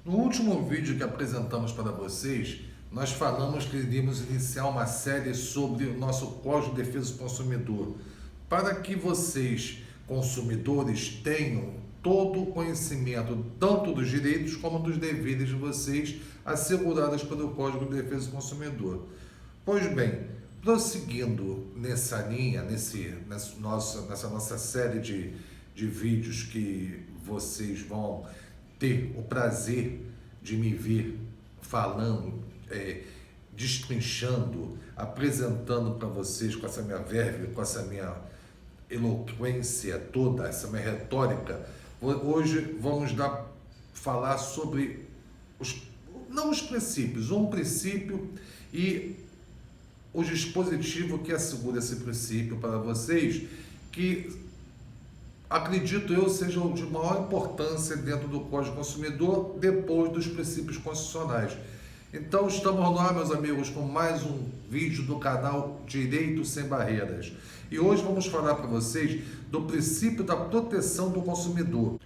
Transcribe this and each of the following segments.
No último vídeo que apresentamos para vocês, nós falamos que iríamos iniciar uma série sobre o nosso Código de Defesa do Consumidor, para que vocês, consumidores, tenham todo o conhecimento, tanto dos direitos como dos deveres de vocês, assegurados pelo Código de Defesa do Consumidor. Pois bem, prosseguindo nessa linha, nessa nossa série de vídeos que vocês vão ter o prazer de me ver falando, destrinchando, apresentando para vocês com essa minha verve, com essa minha eloquência toda, essa minha retórica. Hoje vamos falar sobre não os princípios, um princípio e o dispositivo que assegura esse princípio para vocês, que acredito eu seja de maior importância dentro do Código do Consumidor, depois dos princípios constitucionais. Então estamos lá, meus amigos, com mais um vídeo do canal Direito Sem Barreiras. E hoje vamos falar para vocês do princípio da proteção do consumidor.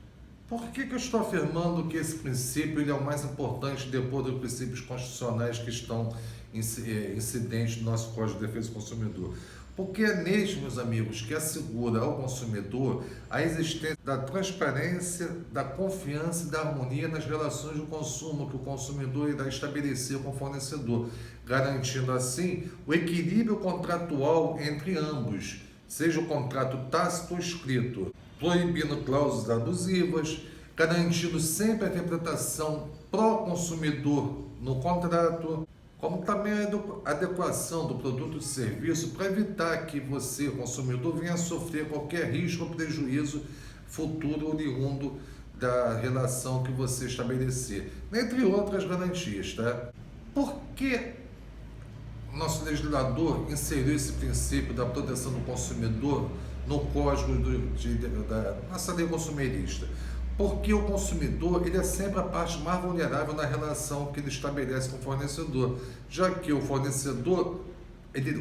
Por que eu estou afirmando que esse princípio ele é o mais importante depois dos princípios constitucionais que estão incidentes no nosso Código de Defesa do Consumidor? Porque é neste, meus amigos, que assegura ao consumidor a existência da transparência, da confiança e da harmonia nas relações de consumo que o consumidor irá estabelecer com o fornecedor, garantindo assim o equilíbrio contratual entre ambos, seja o contrato tácito ou escrito, proibindo cláusulas abusivas, garantindo sempre a interpretação pró-consumidor no contrato, como também a adequação do produto e serviço para evitar que você, consumidor, venha a sofrer qualquer risco ou prejuízo futuro oriundo da relação que você estabelecer, entre outras garantias, tá? Por que nosso legislador inseriu esse princípio da proteção do consumidor no Código da nossa lei consumerista? Porque o consumidor ele é sempre a parte mais vulnerável na relação que ele estabelece com o fornecedor, já que o fornecedor ele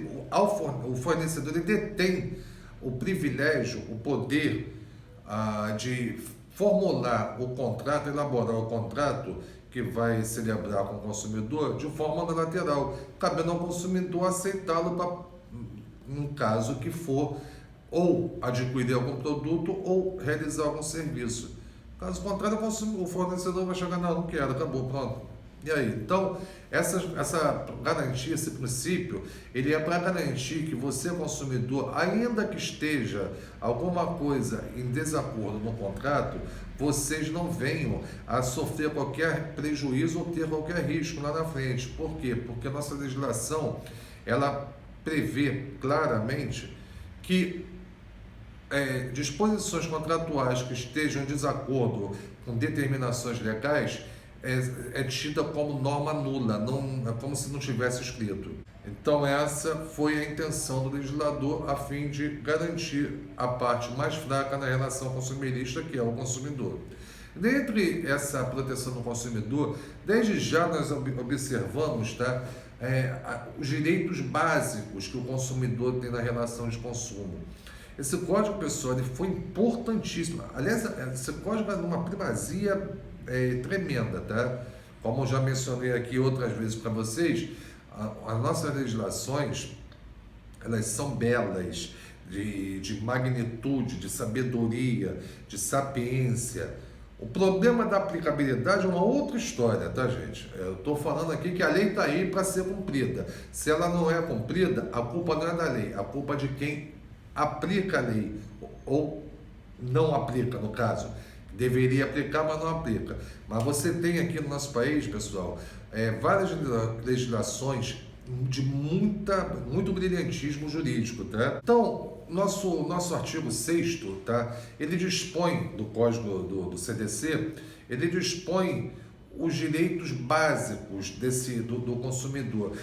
detém o privilégio, o poder de formular o contrato, elaborar o contrato que vai celebrar com o consumidor de forma unilateral, cabendo ao consumidor aceitá-lo num caso que for ou adquirir algum produto ou realizar algum serviço. Caso contrário, o fornecedor vai chegar, não quero, acabou, pronto. E aí? Então, essa garantia, esse princípio, ele é para garantir que você, consumidor, ainda que esteja alguma coisa em desacordo no contrato, vocês não venham a sofrer qualquer prejuízo ou ter qualquer risco lá na frente. Por quê? Porque a nossa legislação, ela prevê claramente que disposições contratuais que estejam em desacordo com determinações legais é tida como norma nula, não, é como se não tivesse escrito. Então essa foi a intenção do legislador a fim de garantir a parte mais fraca na relação consumerista, que é o consumidor. Dentre essa proteção do consumidor, desde já nós observamos os direitos básicos que o consumidor tem na relação de consumo. Esse código, pessoal, ele foi importantíssimo. Aliás, esse código é uma primazia tremenda, tá? Como eu já mencionei aqui outras vezes para vocês, as nossas legislações, elas são belas, de magnitude, de sabedoria, de sapiência. O problema da aplicabilidade é uma outra história, tá, gente? Eu estou falando aqui que a lei está aí para ser cumprida. Se ela não é cumprida, a culpa não é da lei, a culpa é de quem aplica a lei, ou não aplica, no caso. Deveria aplicar, mas não aplica. Mas você tem aqui no nosso país, pessoal, várias legislações de muito brilhantismo jurídico, tá? Então, nosso artigo 6º, tá? Ele dispõe do Código do CDC, ele dispõe os direitos básicos do consumidor.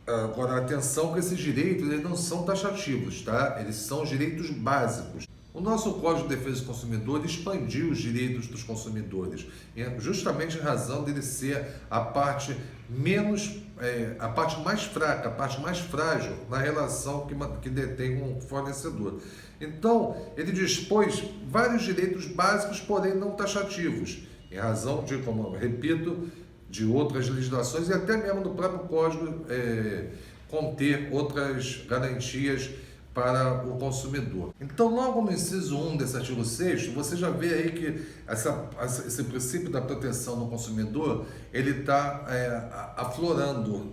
Agora, atenção que esses direitos eles não são taxativos, tá? Eles são direitos básicos. O nosso Código de Defesa do Consumidor expandiu os direitos dos consumidores, justamente em razão dele ser a parte a parte mais fraca, a parte mais frágil na relação que detém com o fornecedor. Então, ele dispôs vários direitos básicos, porém não taxativos, em razão de, como eu repito, de outras legislações e até mesmo do próprio Código conter outras garantias para o consumidor. Então, logo no inciso 1 desse artigo 6º, você já vê aí que esse princípio da proteção do consumidor, ele está aflorando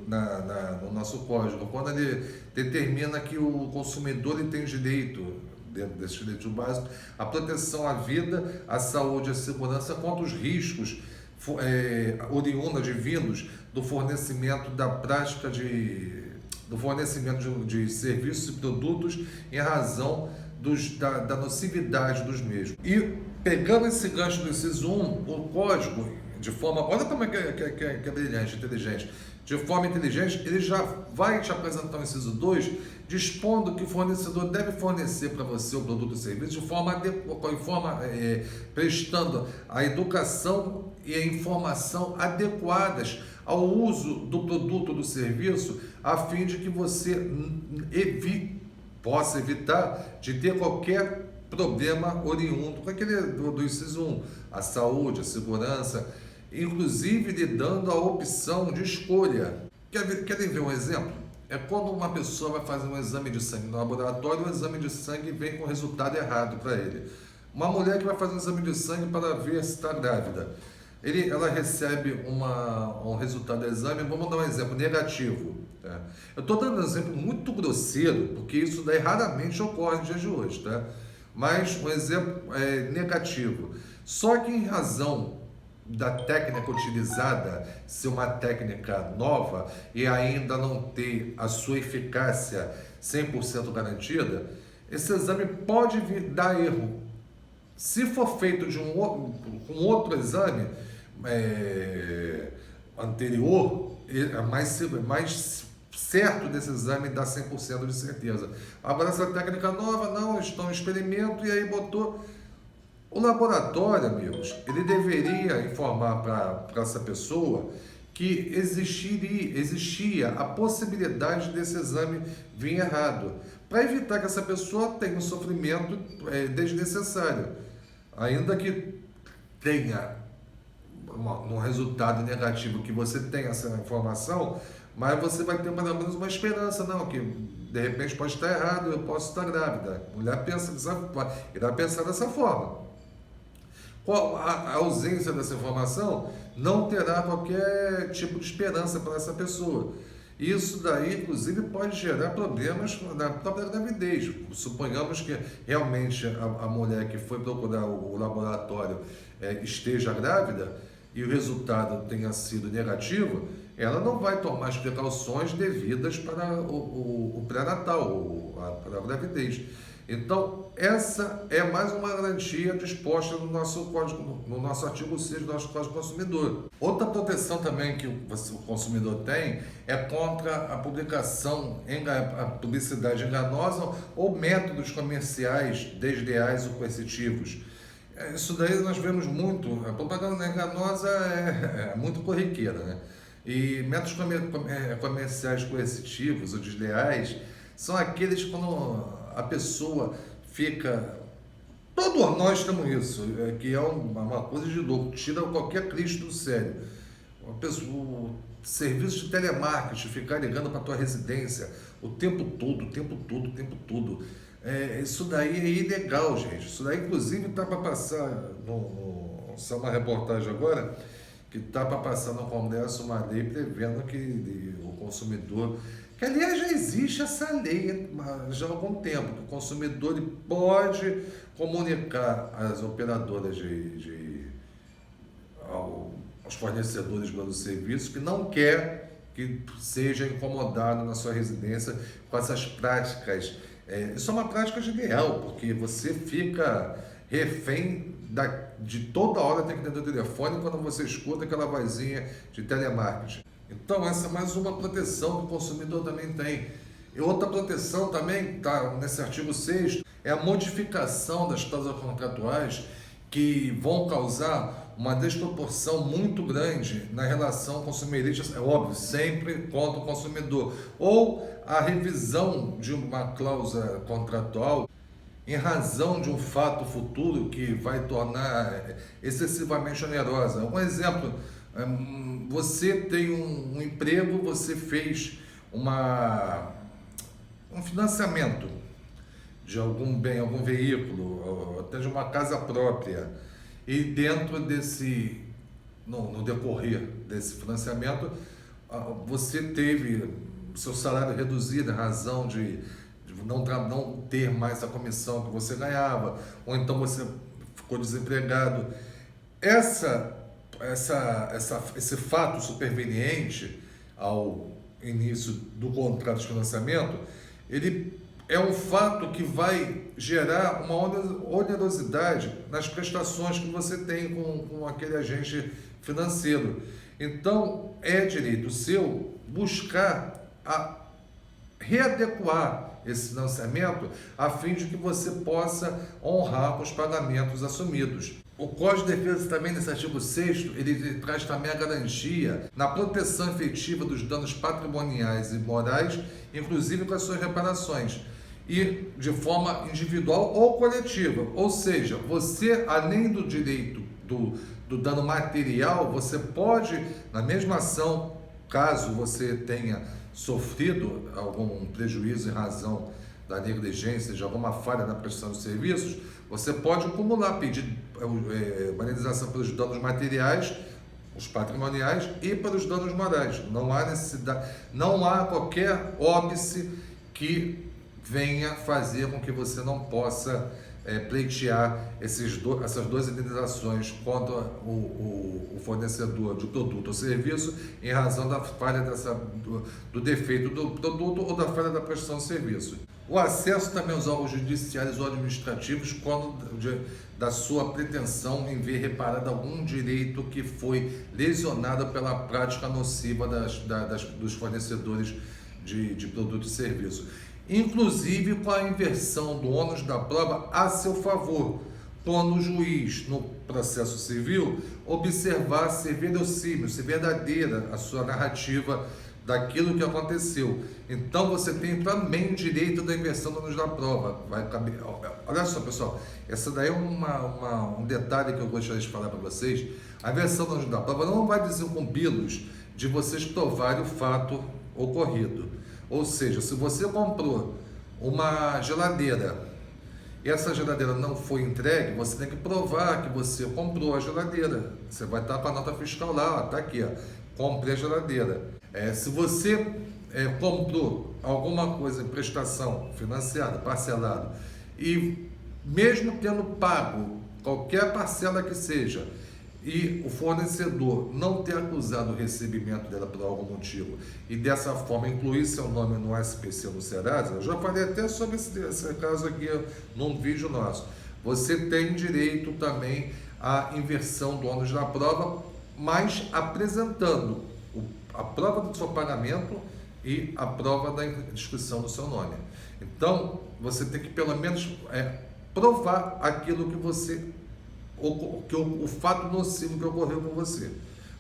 no nosso Código, quando ele determina que o consumidor ele tem direito, dentro desse direito básico, à proteção à vida, à saúde e à segurança contra os riscos oriundos, vindos do fornecimento da prática do fornecimento de serviços e produtos em razão da nocividade dos mesmos. E pegando esse gancho do inciso 1, o código, de forma, olha como é que é brilhante, inteligente, de forma inteligente, ele já vai te apresentar o inciso 2, dispondo que o fornecedor deve fornecer para você o produto ou serviço de forma prestando a educação e a informação adequadas ao uso do produto ou do serviço, a fim de que você possa evitar de ter qualquer problema oriundo com aquele do inciso 1, a saúde, a segurança, inclusive lhe dando a opção de escolha. Querem ver um exemplo? É quando uma pessoa vai fazer um exame de sangue no laboratório, o exame de sangue vem com resultado errado para ele. Uma mulher que vai fazer um exame de sangue para ver se está grávida, ela recebe um resultado do exame, vamos dar um exemplo, negativo. Tá? Eu estou dando um exemplo muito grosseiro, porque isso daí raramente ocorre nos dias de hoje, tá? Mas um exemplo negativo. Só que em razão da técnica utilizada ser uma técnica nova e ainda não ter a sua eficácia 100% garantida, esse exame pode dar erro. Se for feito com outro exame anterior, é mais certo desse exame dar 100% de certeza. Agora essa técnica nova, não, estão em experimento e aí botou. O laboratório, amigos, ele deveria informar para essa pessoa que existia a possibilidade desse exame vir errado, para evitar que essa pessoa tenha um sofrimento desnecessário, ainda que tenha um resultado negativo, que você tenha essa informação, mas você vai ter pelo menos uma esperança, não, que de repente pode estar errado, eu posso estar grávida. A mulher irá pensar dessa forma. A ausência dessa informação não terá qualquer tipo de esperança para essa pessoa. Isso daí, inclusive, pode gerar problemas na própria gravidez. Suponhamos que realmente a mulher que foi procurar o laboratório esteja grávida e o resultado tenha sido negativo, ela não vai tomar as precauções devidas para o pré-natal, para a gravidez. Então, essa é mais uma garantia disposta no nosso código, no nosso artigo 6 do nosso Código do Consumidor. Outra proteção também que o consumidor tem é contra a a publicidade enganosa ou métodos comerciais desleais ou coercitivos. Isso daí nós vemos muito. A propaganda enganosa é muito corriqueira, né? E métodos comerciais coercitivos ou desleais são aqueles quando a pessoa fica... Todos nós temos isso, que é uma coisa de louco, tira qualquer Cristo do sério. O serviço de telemarketing, ficar ligando para a tua residência o tempo todo. Isso daí é ilegal, gente. Isso daí, inclusive, está para passar, só uma reportagem agora, que está para passar no Congresso uma lei prevendo que o consumidor... Que, aliás, já existe essa lei já há algum tempo, que o consumidor ele pode comunicar às operadoras aos fornecedores do serviço que não quer que seja incomodado na sua residência com essas práticas. Isso é uma prática desleal, porque você fica refém de toda hora ter que ter o telefone quando você escuta aquela vozinha de telemarketing. Então, essa é mais uma proteção que o consumidor também tem. E outra proteção também, está nesse artigo 6º, é a modificação das cláusulas contratuais que vão causar uma desproporção muito grande na relação consumerista, é óbvio, sempre contra o consumidor, ou a revisão de uma cláusula contratual em razão de um fato futuro que vai tornar excessivamente onerosa. Um exemplo, você tem um emprego, você fez um financiamento de algum bem, algum veículo, ou até de uma casa própria, e dentro no decorrer desse financiamento, você teve seu salário reduzido em razão de não ter mais a comissão que você ganhava, ou então você ficou desempregado. Esse fato superveniente ao início do contrato de financiamento, ele é um fato que vai gerar uma onerosidade nas prestações que você tem com aquele agente financeiro. Então, é direito seu buscar readequar esse financiamento a fim de que você possa honrar com os pagamentos assumidos. O Código de Defesa também, nesse artigo 6º, ele traz também a garantia na proteção efetiva dos danos patrimoniais e morais, inclusive com as suas reparações, e de forma individual ou coletiva. Ou seja, você, além do direito do dano material, você pode, na mesma ação, caso você tenha sofrido algum prejuízo em razão da negligência, de alguma falha na prestação de serviços, você pode acumular, pedir indenização pelos danos materiais, os patrimoniais, e pelos danos morais. Não há necessidade, não há qualquer óbice que venha fazer com que você não possa pleitear essas duas indenizações contra o fornecedor de produto ou serviço em razão da falha do defeito do produto ou da falha da prestação de serviço. O acesso também aos órgãos judiciários ou administrativos quando da sua pretensão em ver reparado algum direito que foi lesionado pela prática nociva dos fornecedores de produto e serviço, inclusive com a inversão do ônus da prova a seu favor, quando o juiz, no processo civil, observar ser verossímil, ser verdadeira a sua narrativa daquilo que aconteceu. Então você tem também direito da inversão do ônus da prova. Vai caber. Olha só, pessoal, essa daí é um detalhe que eu gostaria de falar para vocês. A inversão do ônus da prova não vai desincumbi-los de vocês provarem o fato ocorrido. Ou seja, se você comprou uma geladeira e essa geladeira não foi entregue, você tem que provar que você comprou a geladeira. Você vai estar com a nota fiscal lá, está aqui, ó, comprei a geladeira. Se você comprou alguma coisa em prestação financiada, parcelado, e mesmo tendo pago qualquer parcela que seja, e o fornecedor não ter acusado o recebimento dela por algum motivo e dessa forma incluir seu nome no SPC ou no Serasa, eu já falei até sobre esse caso aqui num vídeo nosso, você tem direito também à inversão do ônus da prova, mas apresentando a prova do seu pagamento e a prova da inscrição do seu nome. Então, você tem que pelo menos provar aquilo que o fato nocivo que ocorreu com você,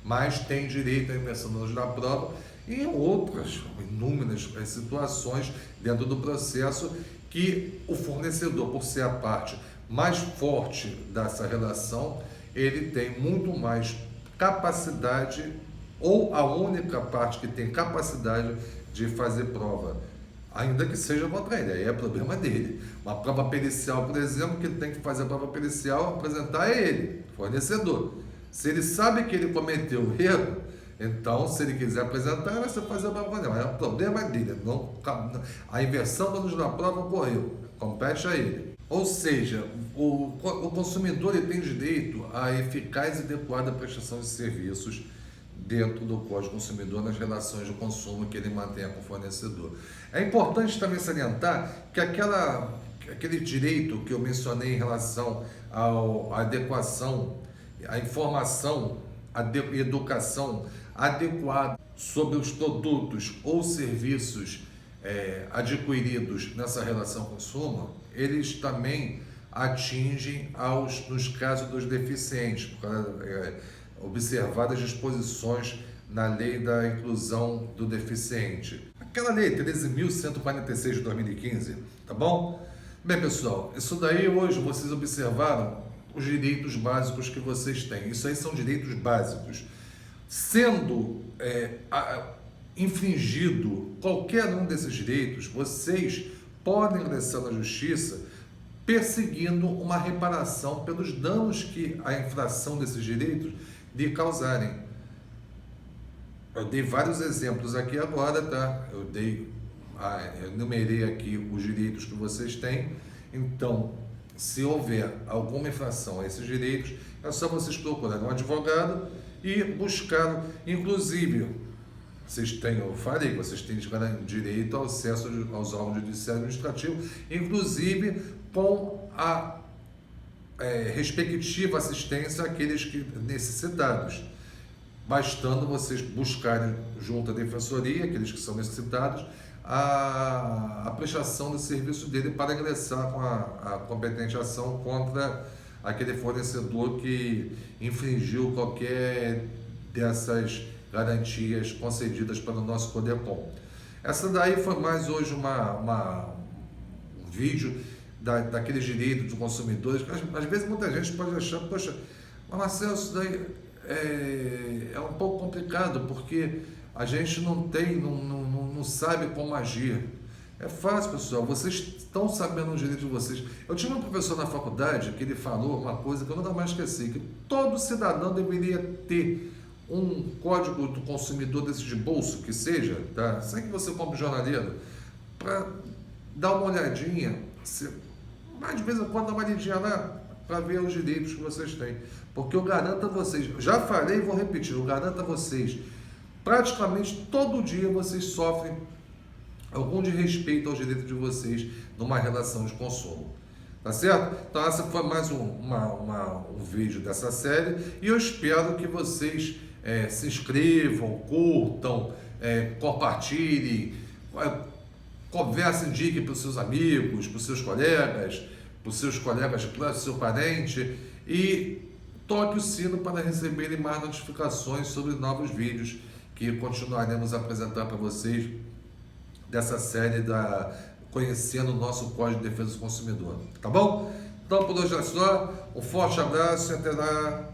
mas tem direito à inversão do ônus da prova e outras inúmeras situações dentro do processo que o fornecedor, por ser a parte mais forte dessa relação, ele tem muito mais capacidade, ou a única parte que tem capacidade de fazer prova, ainda que seja contra ele, aí é problema dele. Uma prova pericial, por exemplo, que ele tem que fazer a prova pericial, apresentar é ele, fornecedor. Se ele sabe que ele cometeu o erro, então, se ele quiser apresentar, vai ser fazer a prova dele. Mas o problema é dele. A inversão do ônus da prova ocorreu, compete a ele. Ou seja, o consumidor ele tem direito à eficaz e adequada prestação de serviços dentro do Código Consumidor nas relações de consumo que ele mantenha com o fornecedor. É importante também salientar que aquele direito que eu mencionei em relação à adequação, à informação, à educação adequada sobre os produtos ou serviços adquiridos nessa relação consumo, eles também atingem nos casos dos deficientes, observadas as disposições na lei da inclusão do deficiente. Aquela lei 13.146 de 2015, tá bom? Bem, pessoal, isso daí hoje vocês observaram os direitos básicos que vocês têm. Isso aí são direitos básicos. Sendo infringido qualquer um desses direitos, vocês podem ingressar na justiça perseguindo uma reparação pelos danos que a infração desses direitos lhe causarem. Eu dei vários exemplos aqui agora, tá? Eu enumerei aqui os direitos que vocês têm. Então, se houver alguma infração a esses direitos, é só vocês procurarem um advogado e buscar, inclusive, eu falei que vocês têm direito ao acesso aos órgãos judiciais e administrativos, inclusive com a respectiva assistência àqueles necessitados, bastando vocês buscarem junto à defensoria, aqueles que são necessitados, a prestação do serviço dele para ingressar com a competente ação contra aquele fornecedor que infringiu qualquer dessas garantias concedidas pelo nosso CODECOM. Essa daí foi mais hoje um vídeo daqueles direitos dos consumidores. Às vezes muita gente pode achar, poxa, mas Marcelo, isso daí é um pouco complicado, porque a gente não sabe como agir. É fácil, pessoal, vocês estão sabendo os direitos de vocês. Eu tinha um professor na faculdade que ele falou uma coisa que eu nunca mais esqueci, que todo cidadão deveria ter um código do consumidor desse de bolso, que seja, tá? Sem que você compre jornaleiro, para dar uma olhadinha, mas de vez em quando dá uma olhadinha lá, para ver os direitos que vocês têm. Porque eu garanto a vocês, já falei e vou repetir, eu garanto a vocês, praticamente todo dia vocês sofrem algum desrespeito aos direitos de vocês numa relação de consumo. Tá certo? Então essa foi mais um vídeo dessa série e eu espero que vocês se inscrevam, curtam, compartilhem, conversem, indiquem para os seus amigos, para os seus colegas, de classe, seu parente, e toque o sino para receberem mais notificações sobre novos vídeos que continuaremos a apresentar para vocês dessa série Conhecendo o nosso Código de Defesa do Consumidor. Tá bom? Então por hoje é só. Um forte abraço e até lá.